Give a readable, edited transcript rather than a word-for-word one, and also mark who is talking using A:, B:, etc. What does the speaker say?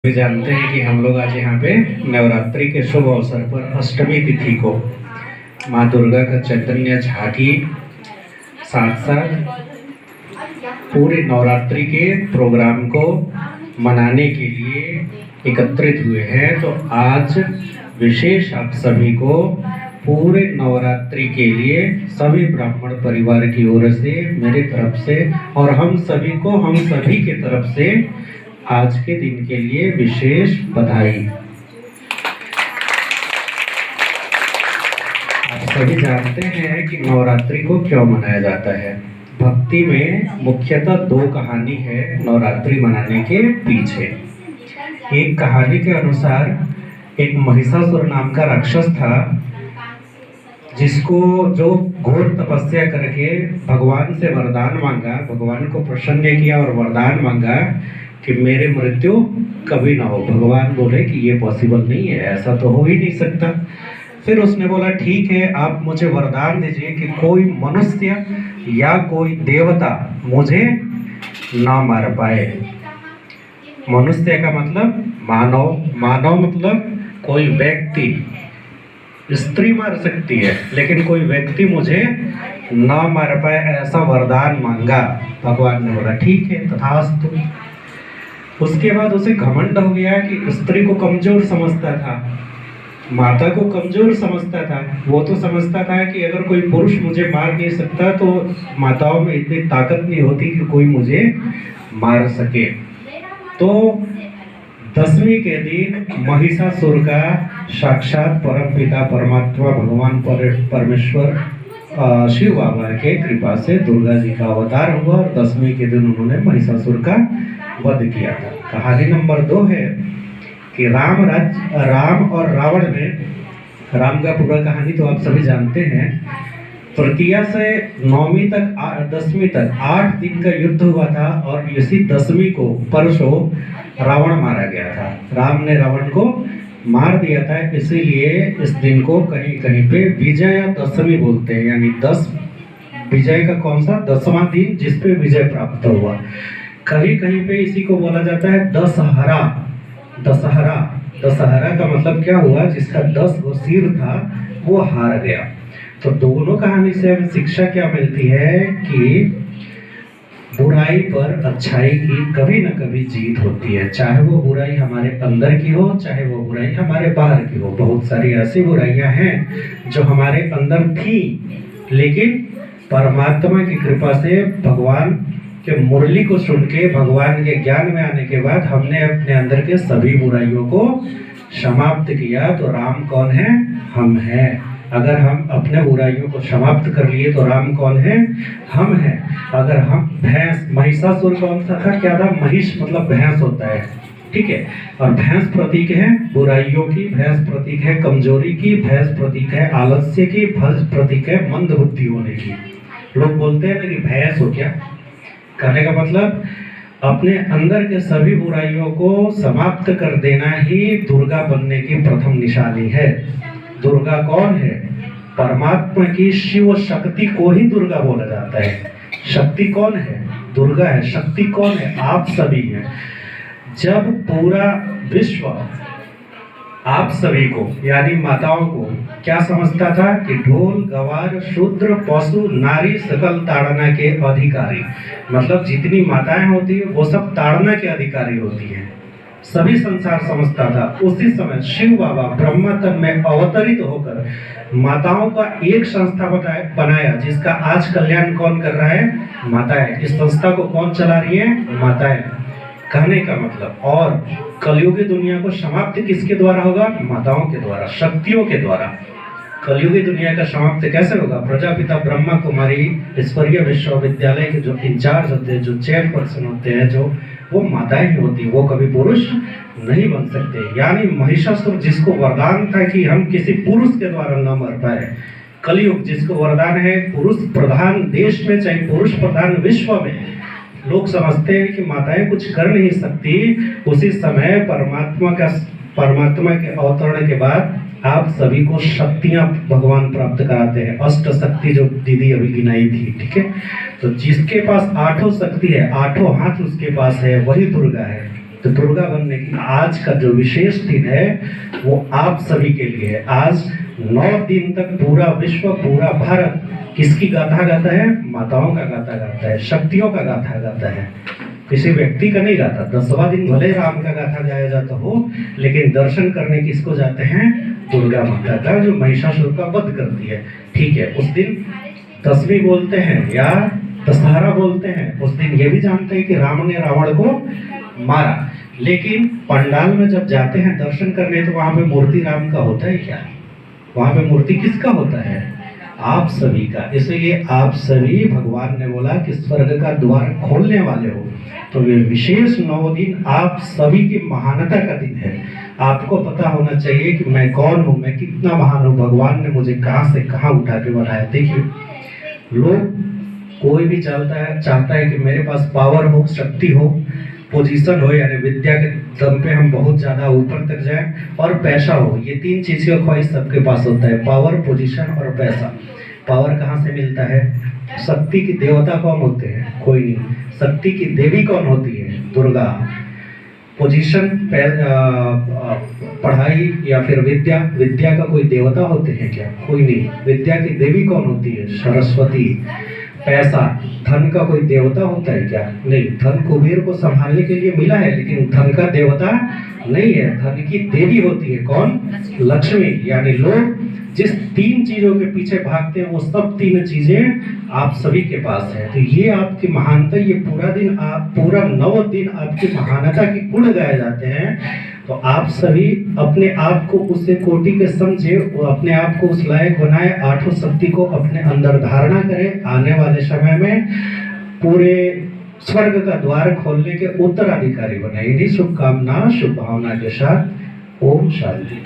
A: भी जानते हैं कि हम लोग आज यहाँ पे नवरात्रि के शुभ अवसर पर अष्टमी तिथि को माँ दुर्गा का चैतन्य झांकी साथ साथ पूरे नवरात्रि के प्रोग्राम को मनाने के लिए एकत्रित हुए हैं। तो आज विशेष आप सभी को पूरे नवरात्रि के लिए सभी ब्राह्मण परिवार की ओर से, मेरी तरफ से और हम सभी के तरफ से आज के दिन के लिए विशेष बधाई। आप सभी जानते हैं कि नवरात्रि को क्यों मनाया जाता है। भक्ति में मुख्यतः दो कहानी है नवरात्रि मनाने के पीछे। एक कहानी के अनुसार एक महिषासुर नाम का राक्षस था, जिसको जो घोर तपस्या करके भगवान से वरदान मांगा, भगवान को प्रसन्न किया और वरदान मांगा कि मेरे मृत्यु कभी ना हो। भगवान बोले कि ये पॉसिबल नहीं है, ऐसा तो हो ही नहीं सकता। फिर उसने बोला ठीक है, आप मुझे वरदान दीजिए कि कोई मनुष्य या कोई देवता मुझे ना मार पाए। मनुष्य का मतलब मानव, मानव मतलब कोई व्यक्ति। स्त्री मार सकती है लेकिन कोई व्यक्ति मुझे ना मार पाए, ऐसा वरदान मांगा। भगवान ने बोला ठीक है, तथास्तु। उसके बाद उसे घमंड हो गया कि स्त्री को कमजोर समझता था, माता को कमजोर समझता था। वो तो समझता था कि अगर कोई पुरुष मुझे मार नहीं सकता तो माताओं में इतनी ताकत नहीं होती कि कोई मुझे मार सके। तो दसवीं के दिन महिषासुर का साक्षात परम पिता परमात्मा भगवान परमेश्वर शिव बाबा के कृपा से दुर्गा जी का अवतार हुआ और दसवीं के दिन उन्होंने महिषासुर का वध किया था। कहानी नंबर 2 है कि राम और रावण ने, राम का पूरा कहानी तो आप सभी जानते हैं। तृतीया से 9वीं तक 10वीं तक 8 दिन का युद्ध हुआ था और इसी 10वीं को परसों रावण मारा गया था। राम ने रावण को मार दिया था, इसीलिए इस दिन को कहीं कहीं पे विजयादशमी बोलते हैं। यानी 10 विजय का कौन सा 10वां दिन जिसपे विजय प्राप्त हुआ। कहीं कहीं पे इसी को बोला जाता है दशहरा। दशहरा, दशहरा का मतलब क्या हुआ, जिसका 10 गो सिर था वो हार गया। तो दोनों कहानी से हमें शिक्षा क्या मिलती है कि बुराई पर अच्छाई की कभी न कभी जीत होती है। चाहे वो बुराई हमारे अंदर की हो, चाहे वो बुराई हमारे बाहर की हो। बहुत सारी ऐसी बुराइयां हैं जो हमारे अंदर थी, लेकिन परमात्मा की कृपा से भगवान के मुरली को सुन के, भगवान के ज्ञान में आने के बाद हमने अपने अंदर के सभी बुराइयों को समाप्त किया। तो राम कौन है? हम हैं। अगर हम अपने बुराइयों को समाप्त कर लिए तो राम कौन है? हम हैं। अगर हम भैंस, महिषासुर कौन सा था, क्या था? महिष मतलब भैंस होता है, ठीक है। और भैंस प्रतीक है बुराइयों की, भैंस प्रतीक है कमजोरी की, भैंस प्रतीक है आलस्य की, भैंस प्रतीक है मंद बुद्धि होने की। लोग बोलते हैं ना कि भैंस हो क्या, कहने का मतलब अपने अंदर के सभी बुराइयों को समाप्त कर देना ही दुर्गा बनने की प्रथम निशानी है। दुर्गा कौन है? परमात्मा की शिव शक्ति को ही दुर्गा बोला जाता है। शक्ति कौन है? दुर्गा है। शक्ति कौन है? आप सभी हैं। जब पूरा विश्व आप सभी को यानी माताओं को क्या समझता था कि ढोल गवार शूद्र पशु नारी सकल ताड़ना के अधिकारी, मतलब जितनी माताएं होती है वो सब ताड़ना के अधिकारी होती हैं, सभी संसार समझता था। उसी समय शिव बाबा ब्रह्मा तन में अवतरित होकर माताओं का एक संस्था बनाया, जिसका आज कल्याण कौन कर रहा है? माताएं। इस संस्था को कौन चला रही है? माताएं। कहने का मतलब, और कलयुगी दुनिया को समाप्त किसके द्वारा होगा? माताओं के द्वारा, शक्तियों के द्वारा। कलयुगी दुनिया का समाप्त कैसे होगा? प्रजापिता ब्रह्मा कुमारी ईश्वरीय विश्वविद्यालय के जो इंचार्ज होते हैं, जो चेयरपर्सन होते हैं, जो वो माताएं ही होती, वो कभी पुरुष नहीं बन सकते। यानी महिषासुर जिसको वरदान था कि हम किसी पुरुष के द्वारा न मर पाए, कलयुग जिसको वरदान है पुरुष प्रधान देश में, चाहे पुरुष प्रधान विश्व में, लोग समझते हैं कि माताएं कुछ कर नहीं सकती। उसी समय परमात्मा के अवतरण के बाद आप सभी को शक्तियां भगवान प्राप्त कराते हैं। अष्ट शक्ति जो दीदी अभी गिनाई थी, ठीक है। तो जिसके पास 8 शक्ति है, 8 हाथ उसके पास है, वही दुर्गा है। तो दुर्गा बनने की आज का जो विशेष दिन है वो आप सभी के लिए है। आज 9 दिन तक पूरा विश्व, पूरा भारत किसकी गाथा गाता है? माताओं का गाथा गाता है, शक्तियों का गाथा गाता है, किसी व्यक्ति का नहीं गाता। 10वां दिन भले राम का गाथा गाया जाता हो, लेकिन दर्शन करने किसको जाते हैं? दुर्गा माता का, जो महिषासुर का वध करती है। ठीक है, उस दिन दशमी बोलते हैं या दशहरा बोलते हैं। उस दिन ये भी जानते हैं कि राम ने रावण को मारा, लेकिन पंडाल में जब जाते हैं दर्शन करने तो वहां पे मूर्ति राम का होता है क्या? वहां पे मूर्ति किसका होता है? आप सभी का। इसलिए आप सभी, भगवान ने बोला कि स्वर्ग का द्वार खोलने वाले हो। तो ये विशेष 9 दिन आप सभी की महानता का दिन है। आपको पता होना चाहिए कि मैं कौन हूँ, मैं कितना महान हूँ, भगवान ने मुझे कहाँ से कहाँ उठा के बनाया। देखिए, लोग कोई भी चाहता है कि मेरे पास पावर हो, शक्ति हो, पोजीशन हो, यानी विद्या के दम पे हम बहुत ज्यादा ऊपर तक जाएं, और पैसा हो। ये 3 चीज़ों का ख्वाहिश सबके पास होता है, पावर, पोजीशन और पैसा। पावर कहाँ से मिलता है? शक्ति की देवता कौन होते हैं? कोई नहीं। शक्ति की देवी कौन होती है? दुर्गा। पोजीशन, पढ़ाई या फिर विद्या, विद्या का कोई देवता होते हैं क्या? कोई नहीं। विद्या की देवी कौन होती है? सरस्वती। पैसा, धन का कोई देवता होता है क्या? नहीं। धन कुबेर को संभालने के लिए मिला है, लेकिन धन का देवता नहीं है। धन की देवी होती है कौन? लक्ष्मी। यानी लोग जिस 3 चीजों के पीछे भागते हैं वो सब 3 चीजें आप सभी के पास है। तो ये आपकी महानता, ये पूरा 9 दिन आपकी महानता की गुण गाए जाते हैं। तो आप सभी अपने आप को उस कोटि के समझे, अपने आप को उस लायक बनाए, 8 शक्ति को अपने अंदर धारणा करें। आने वाले समय में पूरे स्वर्ग का द्वार खोलने के उत्तराधिकारी बने। इन्हीं शुभकामना, शुभ भावना के साथ ओम शांति।